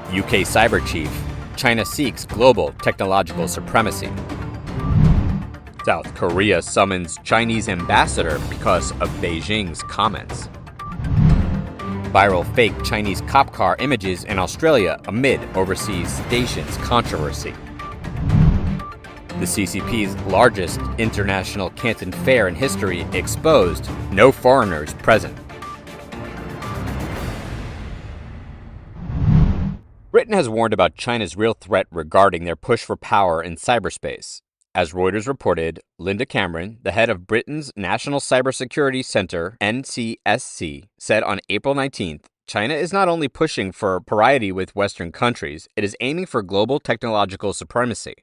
UK cyber chief, China seeks global technological supremacy. South Korea summons Chinese ambassador because of Beijing's comments. Viral fake Chinese cop car images in Australia amid overseas stations controversy. The CCP's largest international Canton Fair in history exposed, no foreigners present. Britain has warned about China's real threat regarding their push for power in cyberspace. As Reuters reported, Linda Cameron, the head of Britain's National Cybersecurity Centre, NCSC, said on April 19th, China is not only pushing for parity with Western countries, it is aiming for global technological supremacy.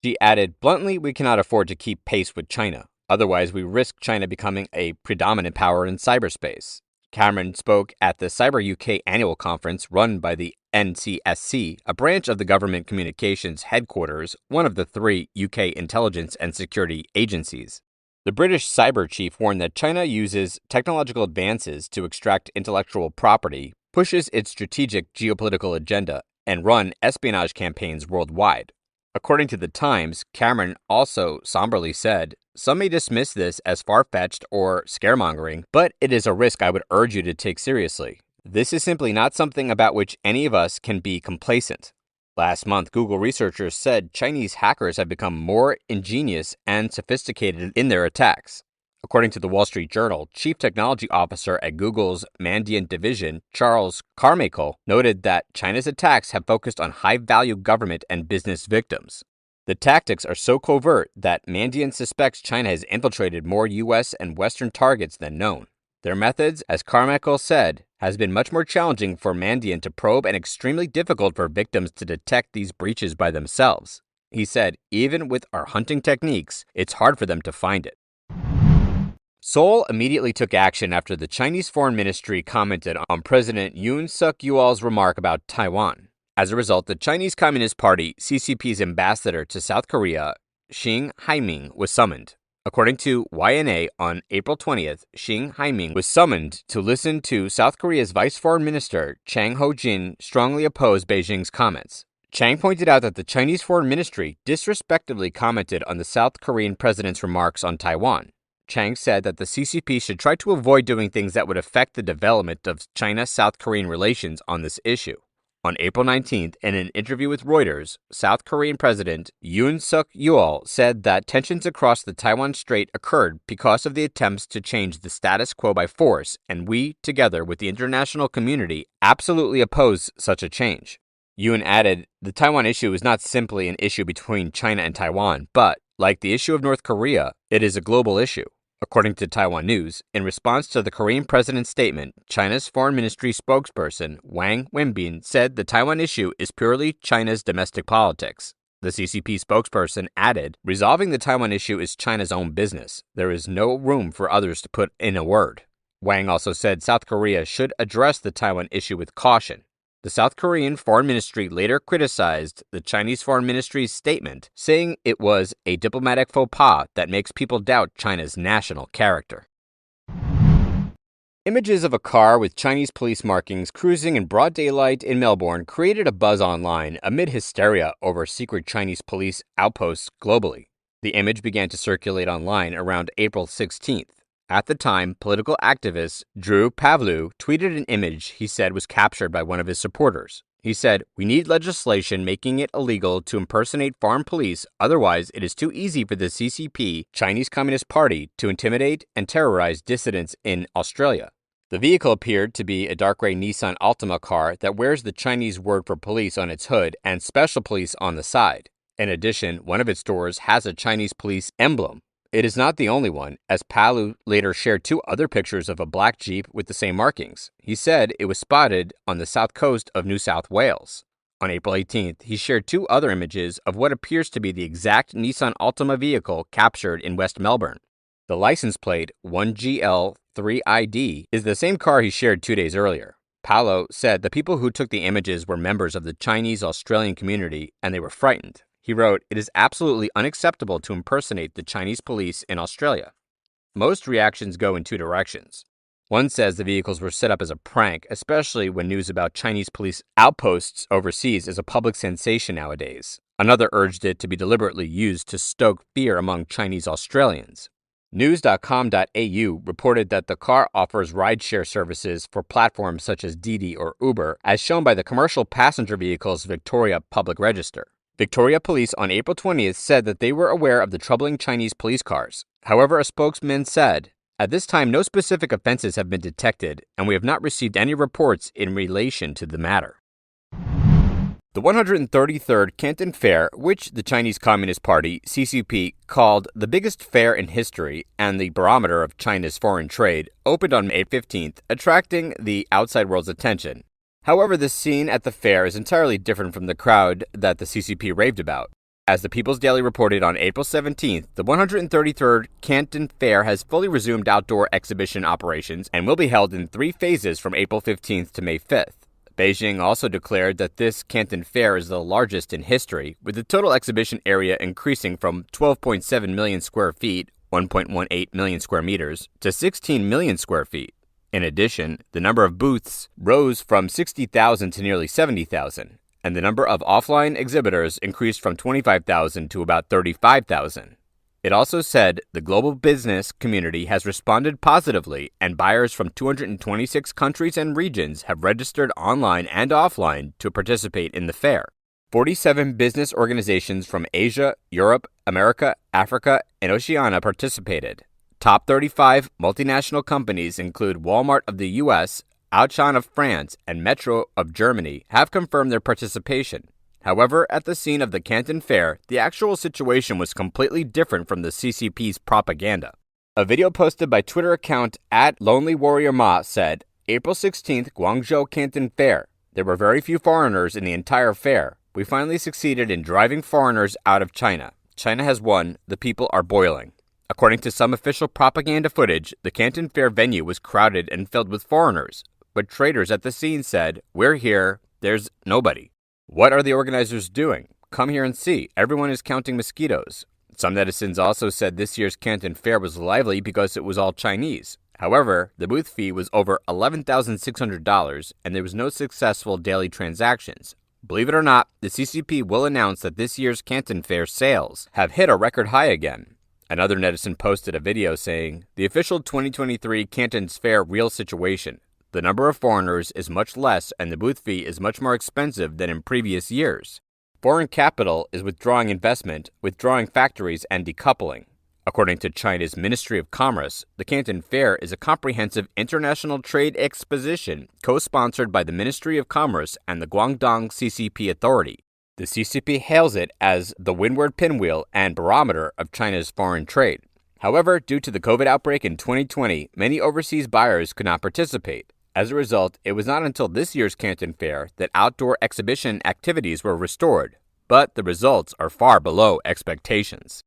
She added, bluntly, we cannot afford to keep pace with China. Otherwise, we risk China becoming a predominant power in cyberspace. Cameron spoke at the Cyber UK annual conference run by the NCSC, a branch of the government communications headquarters, one of the 3 UK intelligence and security agencies. The British cyber chief warned that China uses technological advances to extract intellectual property, pushes its strategic geopolitical agenda, and run espionage campaigns worldwide. According to The Times, Cameron also somberly said, some may dismiss this as far-fetched or scaremongering, but it is a risk I would urge you to take seriously. This is simply not something about which any of us can be complacent. Last month, Google researchers said Chinese hackers have become more ingenious and sophisticated in their attacks. According to the Wall Street Journal, Chief Technology Officer at Google's Mandiant division, Charles Carmichael, noted that China's attacks have focused on high-value government and business victims. The tactics are so covert that Mandiant suspects China has infiltrated more U.S. and Western targets than known. Their methods, as Carmichael said, has been much more challenging for Mandiant to probe and extremely difficult for victims to detect these breaches by themselves. He said, even with our hunting techniques, it's hard for them to find it. Seoul immediately took action after the Chinese Foreign Ministry commented on President Yoon Suk-yeol's remark about Taiwan. As a result, the Chinese Communist Party, CCP's ambassador to South Korea, Xing Haiming, was summoned. According to YNA, on April 20th, Xing Haiming was summoned to listen to South Korea's Vice Foreign Minister, Chang Ho-jin, strongly oppose Beijing's comments. Chang pointed out that the Chinese Foreign Ministry disrespectfully commented on the South Korean president's remarks on Taiwan. Chang said that the CCP should try to avoid doing things that would affect the development of China-South Korean relations on this issue. On April 19th, in an interview with Reuters, South Korean President Yoon Suk-yeol said that tensions across the Taiwan Strait occurred because of the attempts to change the status quo by force, and we, together with the international community, absolutely oppose such a change. Yoon added, the Taiwan issue is not simply an issue between China and Taiwan, but, like the issue of North Korea, it is a global issue. According to Taiwan News, in response to the Korean president's statement, China's foreign ministry spokesperson Wang Wenbin said the Taiwan issue is purely China's domestic politics. The CCP spokesperson added, resolving the Taiwan issue is China's own business. There is no room for others to put in a word. Wang also said South Korea should address the Taiwan issue with caution. The South Korean Foreign Ministry later criticized the Chinese Foreign Ministry's statement, saying it was a diplomatic faux pas that makes people doubt China's national character. Images of a car with Chinese police markings cruising in broad daylight in Melbourne created a buzz online amid hysteria over secret Chinese police outposts globally. The image began to circulate online around April 16th. At the time, political activist Drew Pavlou tweeted an image he said was captured by one of his supporters. He said, we need legislation making it illegal to impersonate foreign police, otherwise it is too easy for the CCP, Chinese Communist Party, to intimidate and terrorize dissidents in Australia. The vehicle appeared to be a dark gray Nissan Altima car that wears the Chinese word for police on its hood and special police on the side. In addition, one of its doors has a Chinese police emblem. It is not the only one, as Palu later shared 2 other pictures of a black Jeep with the same markings. He said it was spotted on the south coast of New South Wales. On April 18th, he shared 2 other images of what appears to be the exact Nissan Altima vehicle captured in West Melbourne. The license plate, 1GL3ID, is the same car he shared 2 days earlier. Paolo said the people who took the images were members of the Chinese-Australian community and they were frightened. He wrote, it is absolutely unacceptable to impersonate the Chinese police in Australia. Most reactions go in 2 directions. One says the vehicles were set up as a prank, especially when news about Chinese police outposts overseas is a public sensation nowadays. Another urged it to be deliberately used to stoke fear among Chinese Australians. News.com.au reported that the car offers rideshare services for platforms such as Didi or Uber, as shown by the commercial passenger vehicle's Victoria Public Register. Victoria Police on April 20th said that they were aware of the troubling Chinese police cars. However, a spokesman said, "At this time, no specific offenses have been detected, and we have not received any reports in relation to the matter." The 133rd Canton Fair, which the Chinese Communist Party, CCP, called the biggest fair in history and the barometer of China's foreign trade, opened on May 15th, attracting the outside world's attention. However, the scene at the fair is entirely different from the crowd that the CCP raved about. As the People's Daily reported on April 17th, the 133rd Canton Fair has fully resumed outdoor exhibition operations and will be held in 3 phases from April 15th to May 5th. Beijing also declared that this Canton Fair is the largest in history, with the total exhibition area increasing from 12.7 million square feet, 1.18 million square meters, to 16 million square feet. In addition, the number of booths rose from 60,000 to nearly 70,000, and the number of offline exhibitors increased from 25,000 to about 35,000. It also said the global business community has responded positively, and buyers from 226 countries and regions have registered online and offline to participate in the fair. 47 business organizations from Asia, Europe, America, Africa, and Oceania participated. Top 35 multinational companies include Walmart of the US, Auchan of France, and Metro of Germany have confirmed their participation. However, at the scene of the Canton Fair, the actual situation was completely different from the CCP's propaganda. A video posted by Twitter account @LonelyWarriorMa said, April 16th, Guangzhou Canton Fair. There were very few foreigners in the entire fair. We finally succeeded in driving foreigners out of China. China has won. The people are boiling. According to some official propaganda footage, the Canton Fair venue was crowded and filled with foreigners. But traders at the scene said, "We're here. There's nobody." What are the organizers doing? Come here and see. Everyone is counting mosquitoes. Some netizens also said this year's Canton Fair was lively because it was all Chinese. However, the booth fee was over $11,600 and there was no successful daily transactions. Believe it or not, the CCP will announce that this year's Canton Fair sales have hit a record high again. Another netizen posted a video saying, "The official 2023 Canton's Fair real situation. The number of foreigners is much less and the booth fee is much more expensive than in previous years. Foreign capital is withdrawing investment, withdrawing factories, and decoupling." According to China's Ministry of Commerce, the Canton Fair is a comprehensive international trade exposition co-sponsored by the Ministry of Commerce and the Guangdong CCP Authority. The CCP hails it as the windward pinwheel and barometer of China's foreign trade. However, due to the COVID outbreak in 2020, many overseas buyers could not participate. As a result, it was not until this year's Canton Fair that outdoor exhibition activities were restored, but the results are far below expectations.